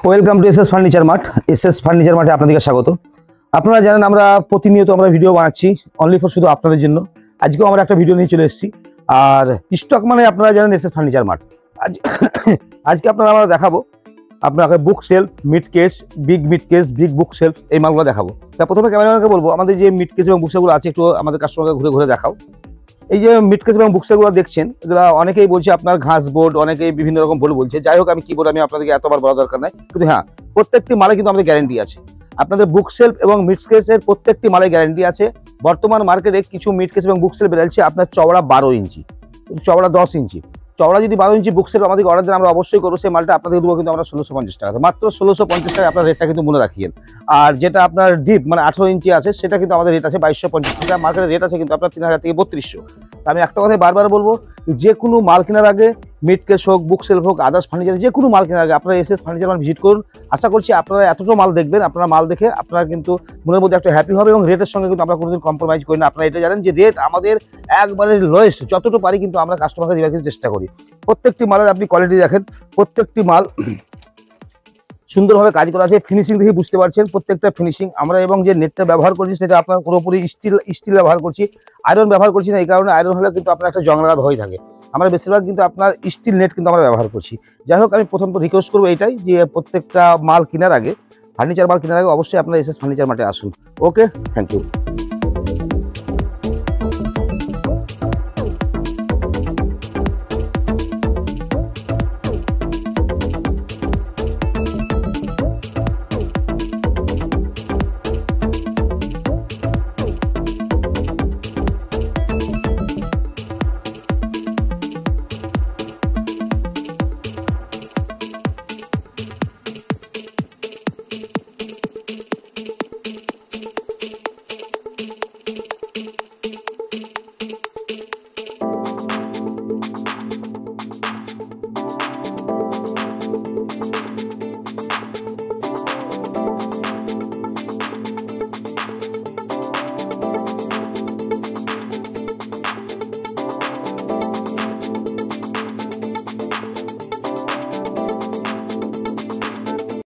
Welcome to SS furniture mart. SS furniture মার্টে আপনাদেরকে স্বাগত। আপনারা জানেন আমরা প্রতিনিয়ত ভিডিও বানাচ্ছি অনলি ফর শুধু আপনাদের জন্য। আজকেও আমরা একটা ভিডিও নিয়ে চলে এসেছি। আর স্টক মানে আপনারা জানেন এসএস ফার্নিচার মার্ট। আজকে আমরা দেখাবো আপনাকে বুক শেলফ, মিড কেস, বিগ বুক শেলফ, এই মালগুলো দেখাবো। তা প্রথমে ক্যামেরাম্যানকে বলবো আমাদের যে মিড কেস এবং বুক শেলফগুলো আছে একটু আমাদের কাস্টমারকে ঘুরে ঘুরে দেখাও। এই যে মিড কেস এবং বুক শেলফগুলো দেখছেন, এগুলো অনেকেই বলছে আপনার ঘাস বোর্ড, অনেকেই বিভিন্ন রকম বোর্ড বলছে। যাই হোক, আমি কি বলবো, আমি আপনাদেরকে এতবার বলা দরকার নাই, কিন্তু হ্যাঁ, প্রত্যেকটি মালে কিন্তু আমাদের গ্যারান্টি আছে। আপনাদের বুক শেলফ এবং মিড কেসের প্রত্যেকটি মালে গ্যারান্টি আছে। বর্তমান মার্কেটে কিছু মিড কেস এবং বুক শেলফ বেরোচ্ছে আপনার চওড়া 12 ইঞ্চি, চওড়া 10 ইঞ্চি। চওড়া যদি 12 ইঞ্চি বুক শেলফ আমাদেরকে অর্ডার দেন, আমরা অবশ্যই করবো। সেই মালটা আপনাদের দেবো কিন্তু আমরা 1650 টাকা, মাত্র 1650 টাকা। আপনার রেটটা কিন্তু মনে রাখিয়েন। আর যেটা আপনার ডিপ মানে 18 ইঞ্চি আছে, সেটা কিন্তু আমাদের রেট আছে 2250 টাকা। মার্কেটের রেট আছে কিন্তু আপনার 3000 থেকে 3200। আমি একটা কথাই বারবার বলবো, যে কোনো মাল কেনার আগে, মিড কেস হোক, বুক শেলফ হোক, আদার্স ফার্নিচার, যে কোনো মাল কেনার আগে আপনারা এসএস ফার্নিচার মার্ট ভিজিট করুন। আশা করছি আপনারা এতটা মাল দেখবেন, আপনারা মাল দেখে আপনারা কিন্তু মনের মধ্যে একটা হ্যাপি হবে। এবং রেটের সঙ্গে কিন্তু আমরা কোনোদিন কম্প্রোমাইজ করি না। আপনারা এটা জানেন যে রেট আমাদের একবারে লোয়েস্ট, যতটুকু পারি কিন্তু আমরা কাস্টমারকে দেওয়ার কিন্তু চেষ্টা করি। প্রত্যেকটি মালের আপনি কোয়ালিটি দেখেন, প্রত্যেকটি মাল সুন্দরভাবে কাজ করা আছে। ফিনিশিং দেখে বুঝতে পারছেন, প্রত্যেকটা ফিনিশিং আমরা, এবং যে নেটটা ব্যবহার করছি সেটা আপনার পুরোপুরি স্টিল ব্যবহার করছি, আয়রন ব্যবহার করছি না। এই কারণে আয়রন হলে কিন্তু আপনার একটা জং লাগার ভয় থাকে। আমরা বেশিরভাগ কিন্তু আপনার স্টিল নেট কিন্তু আমরা ব্যবহার করছি। যাই হোক, আমি প্রথম রিকোয়েস্ট করবো এইটাই যে প্রত্যেকটা মাল কেনার আগে, ফার্নিচার মাল কেনার আগে অবশ্যই আপনারা এসএস ফার্নিচার মার্টে আসুন। ওকে, থ্যাংক ইউ।